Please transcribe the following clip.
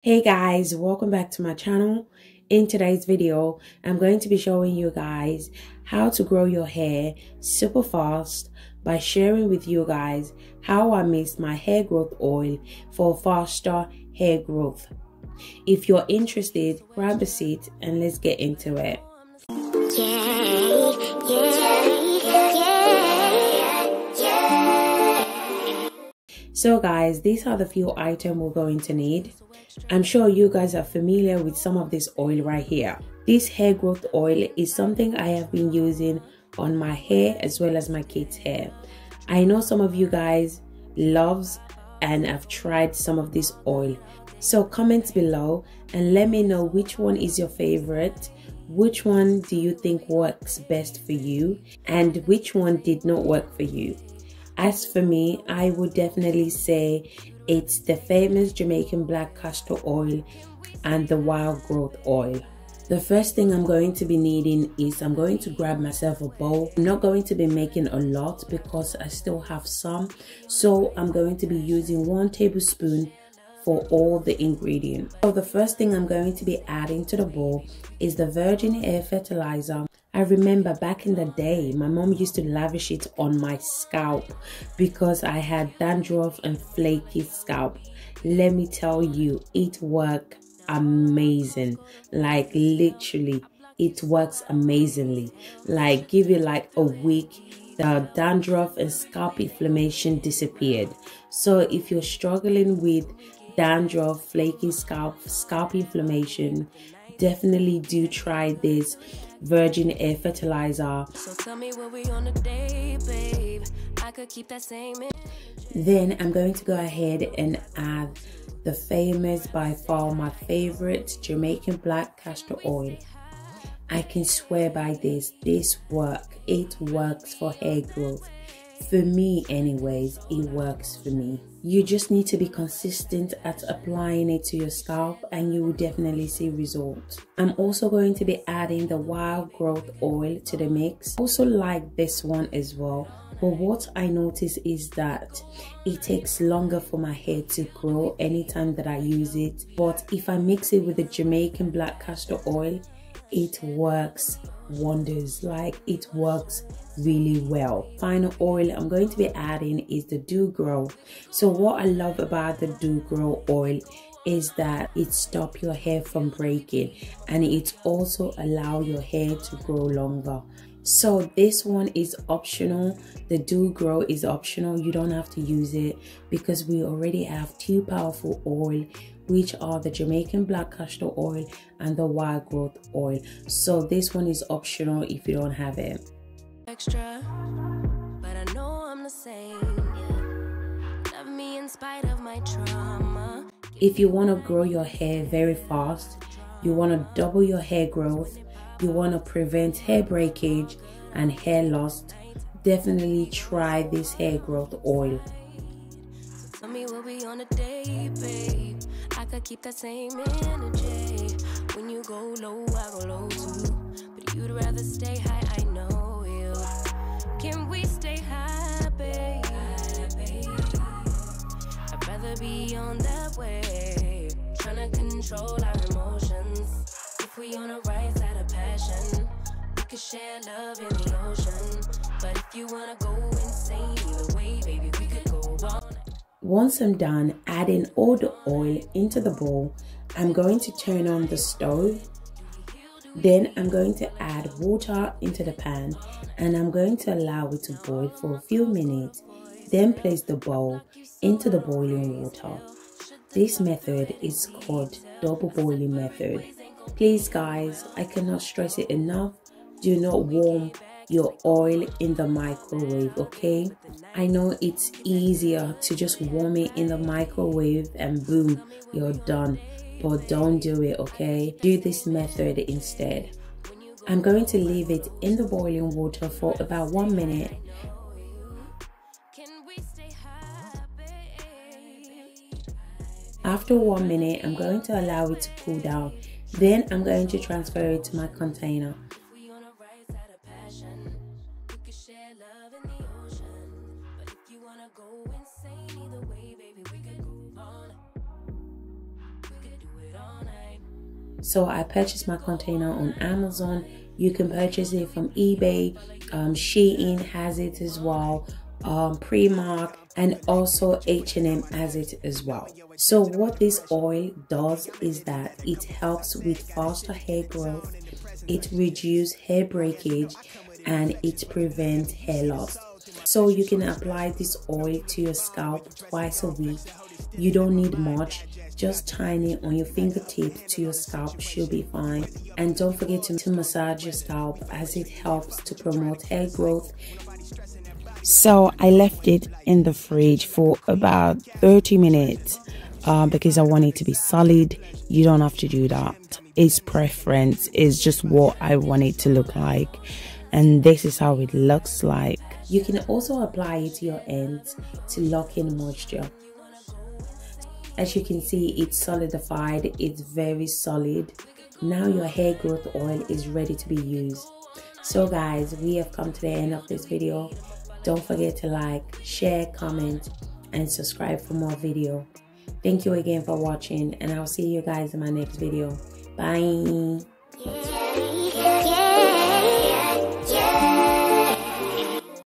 Hey guys, welcome back to my channel. In today's video, I'm going to be showing you guys how to grow your hair super fast by sharing with you guys how I mix my hair growth oil for faster hair growth. If you're interested, grab a seat and let's get into it. So guys, these are the few items we're going to need. I'm sure you guys are familiar with some of this oil right here. This hair growth oil is something I have been using on my hair as well as my kids' hair. I know some of you guys loves and have tried some of this oil. So comment below and let me know which one is your favorite. Which one do you think works best for you and which one did not work for you? As for me, I would definitely say it's the famous Jamaican Black Castor Oil and the Wild Growth Oil. The first thing I'm going to be needing is I'm going to grab myself a bowl. I'm not going to be making a lot because I still have some. So I'm going to be using 1 tablespoon for all the ingredients. So the first thing I'm going to be adding to the bowl is the Virgin Air Fertilizer. I remember back in the day, my mom used to lavish it on my scalp because I had dandruff and flaky scalp. Let me tell you, it worked amazing. Like literally, it works amazingly. Like give it like a week, the dandruff and scalp inflammation disappeared. So if you're struggling with dandruff, flaky scalp inflammation, definitely do try this Virgin Air Fertilizer. So tell me what we on a day, babe. I could keep that same. Then I'm going to go ahead and add the famous, by far my favorite, Jamaican Black Castor Oil. I can swear by this. This works. It works for hair growth. For me anyways, it works for me. You just need to be consistent at applying it to your scalp and you will definitely see results. I'm also going to be adding the Wild Growth Oil to the mix. I also like this one as well, but what I notice is that it takes longer for my hair to grow anytime that I use it. But if I mix it with the Jamaican Black Castor Oil, it works wonders. Like it works really well. Final oil I'm going to be adding is the DooGro. So what I love about the DooGro oil is that it stops your hair from breaking and it also allows your hair to grow longer. So this one is optional. The DooGro is optional. You don't have to use it because we already have 2 powerful oil, which are the Jamaican Black Castor Oil and the Wild Growth Oil. So this one is optional if you don't have it. Extra, but I know I'm the same. Love me in spite of my trauma. If you want to grow your hair very fast, you want to double your hair growth, you want to prevent hair breakage and hair loss, definitely try this hair growth oil. So tell me what we on a day, babe. I could keep that same energy. When you go low, I go low too. But you'd rather stay high, I know you. Can we stay high, babe? I'd rather be on that way. Trying to control our emotions. If we on a right side of passion, we could share love in the ocean. But if you wanna go insane either way, baby, we could go on. Once I'm done adding all the oil into the bowl, I'm going to turn on the stove. Then I'm going to add water into the pan and I'm going to allow it to boil for a few minutes. Then place the bowl into the boiling water. This method is called double boiling method. Please guys, I cannot stress it enough. Do not warm your oil in the microwave, okay? I know it's easier to just warm it in the microwave and boom, you're done. But don't do it, okay? Do this method instead. I'm going to leave it in the boiling water for about 1 minute. After 1 minute, I'm going to allow it to cool down. Then I'm going to transfer it to my container. So I purchased my container on Amazon. You can purchase it from eBay. Shein has it as well. Primark, and also H&M has it as well. So what this oil does is that it helps with faster hair growth, it reduces hair breakage, and it prevents hair loss. So you can apply this oil to your scalp twice a week. You don't need much, just tiny on your fingertips to your scalp should be fine. And don't forget to massage your scalp, as it helps to promote hair growth. So I left it in the fridge for about 30 minutes because I want it to be solid. You don't have to do that. It's preference. It's just what I want it to look like. And this is how it looks like. You can also apply it to your ends to lock in moisture. As you can see, it's solidified. It's very solid. Now your hair growth oil is ready to be used. So guys, we have come to the end of this video. Don't forget to like, share, comment, and subscribe for more video. Thank you again for watching, and I'll see you guys in my next video. Bye.